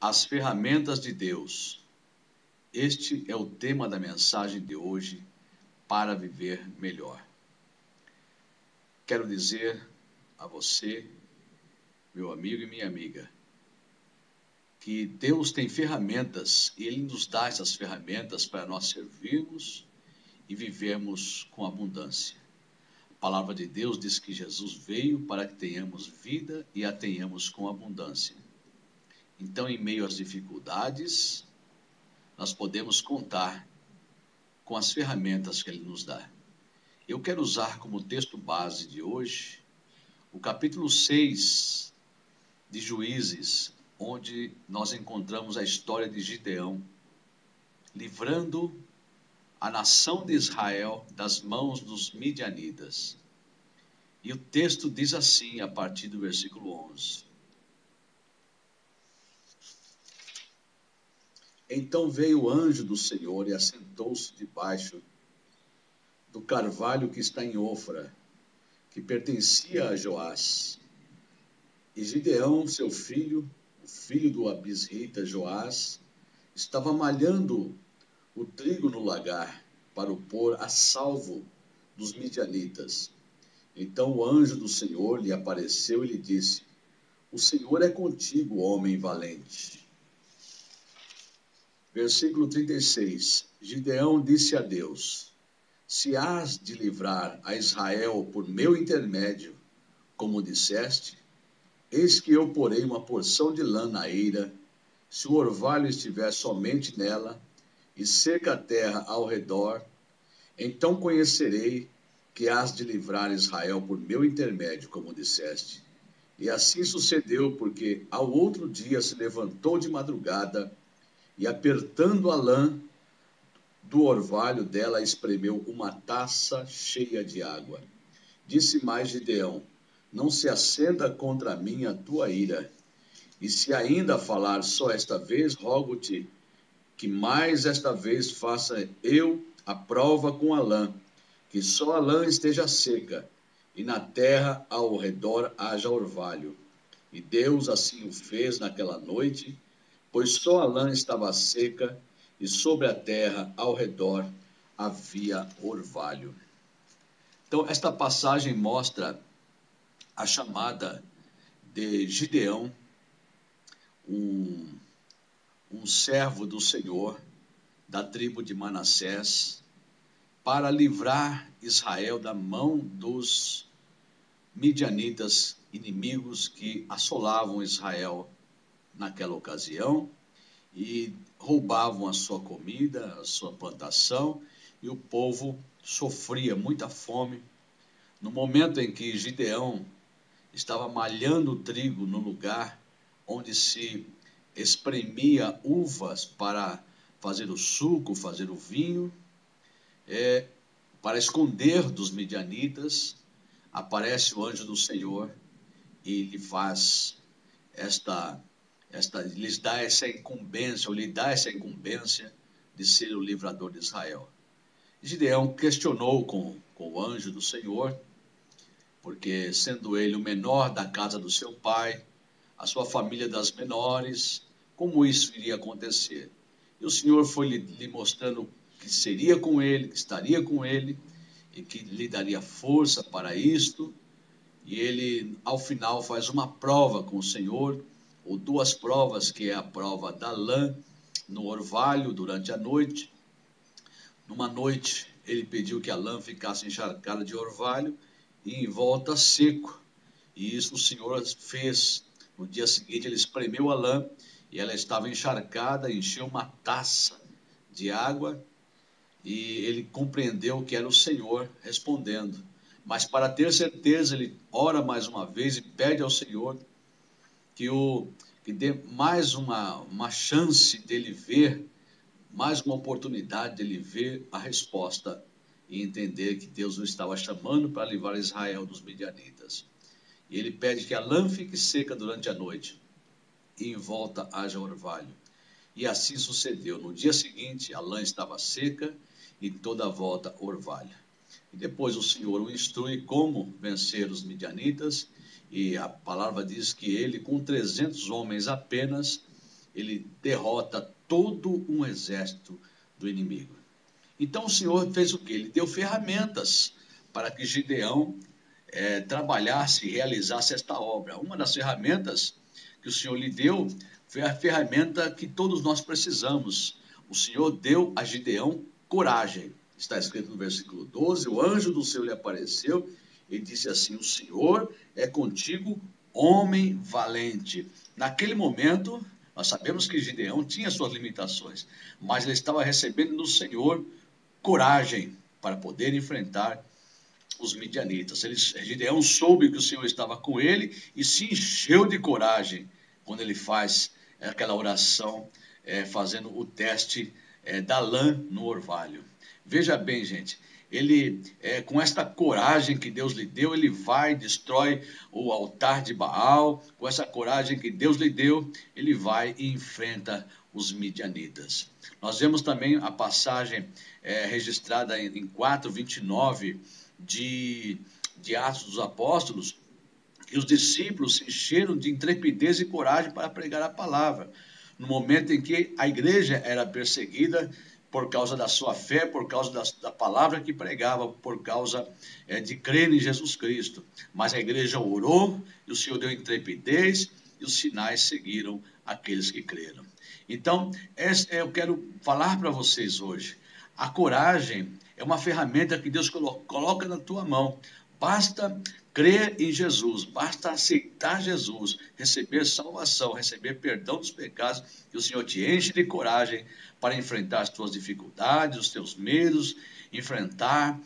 As ferramentas de Deus. Este é o tema da mensagem de hoje, para viver melhor. Quero dizer a você, meu amigo e minha amiga, que Deus tem ferramentas e Ele nos dá essas ferramentas para nós servirmos e vivermos com abundância. A palavra de Deus diz que Jesus veio para que tenhamos vida e a tenhamos com abundância. Então, em meio às dificuldades, nós podemos contar com as ferramentas que Ele nos dá. Eu quero usar como texto base de hoje o capítulo 6 de Juízes, onde nós encontramos a história de Gideão, livrando a nação de Israel das mãos dos midianitas. E o texto diz assim, a partir do versículo 11. Então veio o anjo do Senhor e assentou-se debaixo do carvalho que está em Ofra, que pertencia a Joás. E Gideão, seu filho, o filho do abisrita Joás, estava malhando o trigo no lagar para o pôr a salvo dos midianitas. Então o anjo do Senhor lhe apareceu e lhe disse: O Senhor é contigo, homem valente. Versículo 36. Gideão disse a Deus: Se hás de livrar a Israel por meu intermédio, como disseste, eis que eu porei uma porção de lã na eira, se o orvalho estiver somente nela, e seca a terra ao redor, então conhecerei que hás de livrar Israel por meu intermédio, como disseste. E assim sucedeu, porque ao outro dia se levantou de madrugada, e apertando a lã do orvalho dela, espremeu uma taça cheia de água. Disse mais Gideão: Não se acenda contra mim a tua ira, e se ainda falar só esta vez, rogo-te que mais esta vez faça eu a prova com a lã, que só a lã esteja seca, e na terra ao redor haja orvalho. E Deus assim o fez naquela noite, pois só a lã estava seca, e sobre a terra ao redor havia orvalho. Então, esta passagem mostra a chamada de Gideão, um servo do Senhor, da tribo de Manassés, para livrar Israel da mão dos midianitas, inimigos que assolavam Israel naquela ocasião e roubavam a sua comida, a sua plantação, e o povo sofria muita fome. No momento em que Gideão estava malhando o trigo no lugar onde se espremia uvas para fazer o suco, fazer o vinho, para esconder dos midianitas, aparece o anjo do Senhor e lhe faz lhes dá essa incumbência, ou lhe dá essa incumbência de ser o livrador de Israel. Gideão questionou com o anjo do Senhor, porque sendo ele o menor da casa do seu pai, a sua família das menores, como isso iria acontecer? E o Senhor foi lhe mostrando que seria com ele, que estaria com ele, e que lhe daria força para isto. E ele, ao final, faz uma prova com o Senhor, ou duas provas, que é a prova da lã no orvalho durante a noite. Numa noite, ele pediu que a lã ficasse encharcada de orvalho e em volta seco. E isso o Senhor fez. No dia seguinte, ele espremeu a lã e ela estava encharcada, encheu uma taça de água e ele compreendeu que era o Senhor respondendo. Mas para ter certeza, ele ora mais uma vez e pede ao Senhor que dê mais uma chance dele ver, mais uma oportunidade dele ver a resposta e entender que Deus o estava chamando para livrar Israel dos midianitas. E ele pede que a lã fique seca durante a noite e em volta haja orvalho. E assim sucedeu. No dia seguinte, a lã estava seca e toda a volta orvalho. E depois o Senhor o instrui como vencer os midianitas, e a palavra diz que ele, com 300 homens apenas, ele derrota todo um exército do inimigo. Então o Senhor fez o quê? Ele deu ferramentas para que Gideão trabalhasse e realizasse esta obra. Uma das ferramentas que o Senhor lhe deu foi a ferramenta que todos nós precisamos. O Senhor deu a Gideão coragem. Está escrito no versículo 12, o anjo do Senhor lhe apareceu e disse assim, o Senhor é contigo, homem valente. Naquele momento, nós sabemos que Gideão tinha suas limitações, mas ele estava recebendo do Senhor coragem para poder enfrentar os midianitas. Gideão soube que o Senhor estava com ele e se encheu de coragem quando ele faz aquela oração, fazendo o teste da lã no orvalho. Veja bem, gente, ele, com esta coragem que Deus lhe deu, ele vai, destrói o altar de Baal, com essa coragem que Deus lhe deu, ele vai e enfrenta os midianitas. Nós vemos também a passagem registrada em 4:29 de Atos dos Apóstolos, que os discípulos se encheram de intrepidez e coragem para pregar a palavra, no momento em que a igreja era perseguida por causa da sua fé, por causa da palavra que pregava, por causa de crer em Jesus Cristo. Mas a igreja orou, e o Senhor deu intrepidez, e os sinais seguiram aqueles que creram. Então, eu quero falar para vocês hoje. A coragem é uma ferramenta que Deus coloca na tua mão. Basta crer em Jesus, basta aceitar Jesus, receber salvação, receber perdão dos pecados, e o Senhor te enche de coragem para enfrentar as tuas dificuldades, os teus medos, enfrentar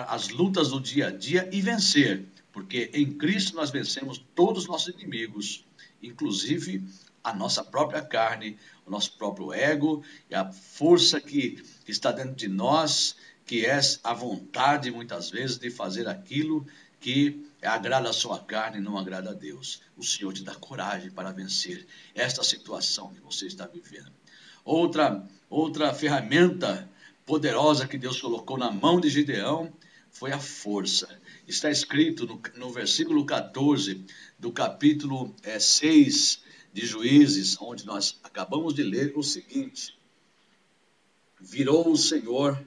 as lutas do dia a dia e vencer, porque em Cristo nós vencemos todos os nossos inimigos, inclusive a nossa própria carne, o nosso próprio ego e a força que está dentro de nós, que é a vontade, muitas vezes, de fazer aquilo que agrada a sua carne e não agrada a Deus. O Senhor te dá coragem para vencer esta situação que você está vivendo. Outra ferramenta poderosa que Deus colocou na mão de Gideão foi a força. Está escrito no versículo 14 do capítulo 6 de Juízes, onde nós acabamos de ler o seguinte: virou o Senhor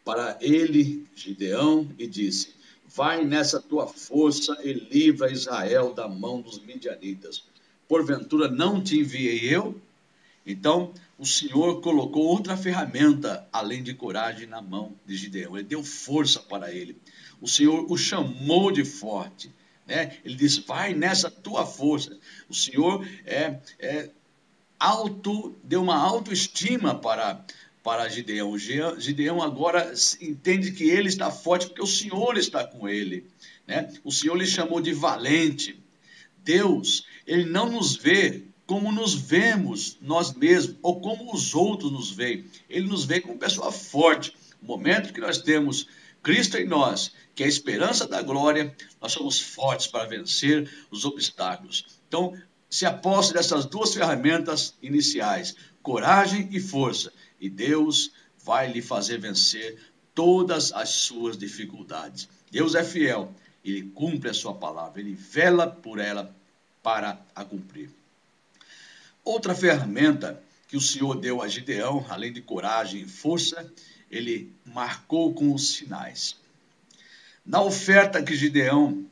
para ele, Gideão, e disse, vai nessa tua força e livra Israel da mão dos midianitas. Porventura não te enviei eu? Então, o Senhor colocou outra ferramenta, além de coragem, na mão de Gideão. Ele deu força para ele. O Senhor o chamou de forte. Ele disse, vai nessa tua força. O Senhor deu uma autoestima para Gideão. Gideão agora entende que ele está forte porque o Senhor está com ele. O Senhor lhe chamou de valente. Deus, ele não nos vê como nos vemos nós mesmos, ou como os outros nos veem. Ele nos vê como pessoa forte. No momento que nós temos Cristo em nós, que é a esperança da glória, nós somos fortes para vencer os obstáculos. Então, se aposte dessas duas ferramentas iniciais, coragem e força, e Deus vai lhe fazer vencer todas as suas dificuldades. Deus é fiel, ele cumpre a sua palavra, ele vela por ela para a cumprir. Outra ferramenta que o Senhor deu a Gideão, além de coragem e força, ele marcou com os sinais. Na oferta que Gideão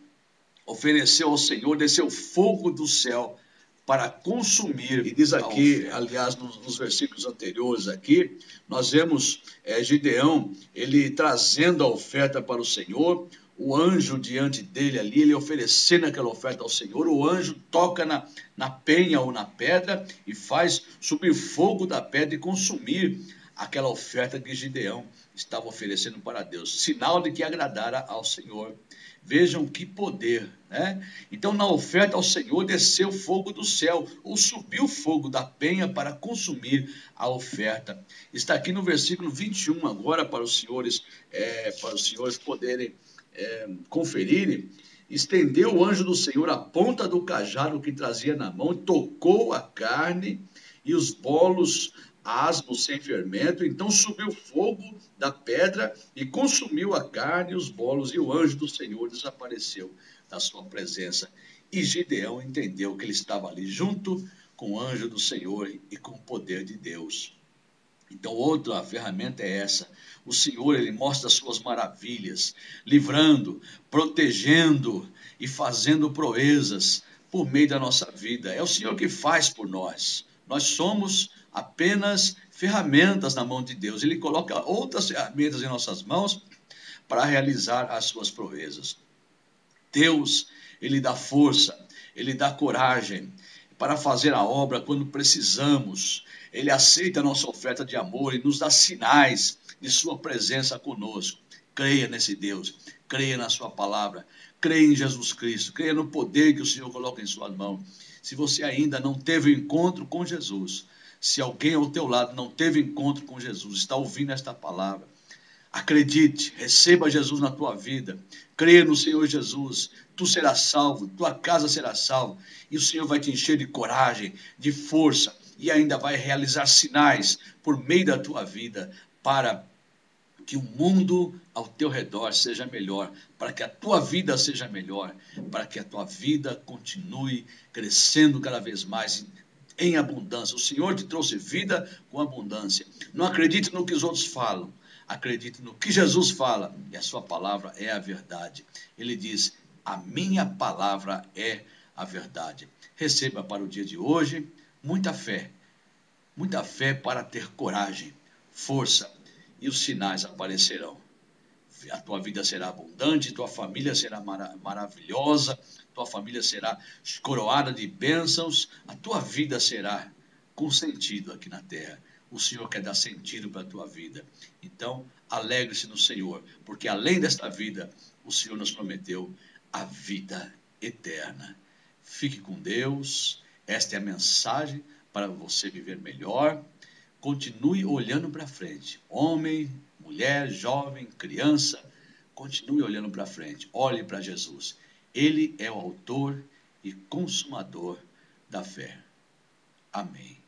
ofereceu ao Senhor, desceu fogo do céu para consumir. E diz aqui, aliás, nos versículos anteriores aqui, nós vemos Gideão, ele trazendo a oferta para o Senhor, o anjo diante dele ali, ele oferecendo aquela oferta ao Senhor, o anjo toca na penha ou na pedra e faz subir fogo da pedra e consumir aquela oferta que Gideão estava oferecendo para Deus, sinal de que agradara ao Senhor. Vejam que poder, Então, na oferta ao Senhor, desceu fogo do céu, ou subiu fogo da penha para consumir a oferta. Está aqui no versículo 21, agora, para os senhores poderem conferirem. Estendeu o anjo do Senhor a ponta do cajado que trazia na mão, tocou a carne e os bolos asmos sem fermento, então subiu fogo da pedra e consumiu a carne e os bolos, e o anjo do Senhor desapareceu da sua presença. E Gideão entendeu que ele estava ali junto com o anjo do Senhor e com o poder de Deus. Então, outra ferramenta é essa. O Senhor, Ele mostra as suas maravilhas, livrando, protegendo e fazendo proezas por meio da nossa vida. É o Senhor que faz por nós. Nós somos apenas ferramentas na mão de Deus. Ele coloca outras ferramentas em nossas mãos para realizar as suas proezas. Deus, Ele dá força, Ele dá coragem para fazer a obra quando precisamos. Ele aceita a nossa oferta de amor e nos dá sinais de sua presença conosco. Creia nesse Deus, creia na sua palavra, creia em Jesus Cristo, creia no poder que o Senhor coloca em sua mão. Se você ainda não teve encontro com Jesus, se alguém ao teu lado não teve encontro com Jesus, está ouvindo esta palavra, acredite, receba Jesus na tua vida, creia no Senhor Jesus, tu serás salvo, tua casa será salva, e o Senhor vai te encher de coragem, de força, e ainda vai realizar sinais por meio da tua vida, para que o mundo ao teu redor seja melhor, para que a tua vida seja melhor, para que a tua vida continue crescendo cada vez mais em abundância. O Senhor te trouxe vida com abundância. Não acredite no que os outros falam. Acredite no que Jesus fala, e a sua palavra é a verdade. Ele diz: a minha palavra é a verdade. Receba para o dia de hoje muita fé para ter coragem, força, e os sinais aparecerão. A tua vida será abundante, tua família será maravilhosa, tua família será coroada de bênçãos, a tua vida será com sentido aqui na terra. O Senhor quer dar sentido para a tua vida. Então, alegre-se no Senhor, porque além desta vida, o Senhor nos prometeu a vida eterna. Fique com Deus. Esta é a mensagem para você viver melhor. Continue olhando para frente. Homem, mulher, jovem, criança, continue olhando para frente. Olhe para Jesus. Ele é o autor e consumador da fé. Amém.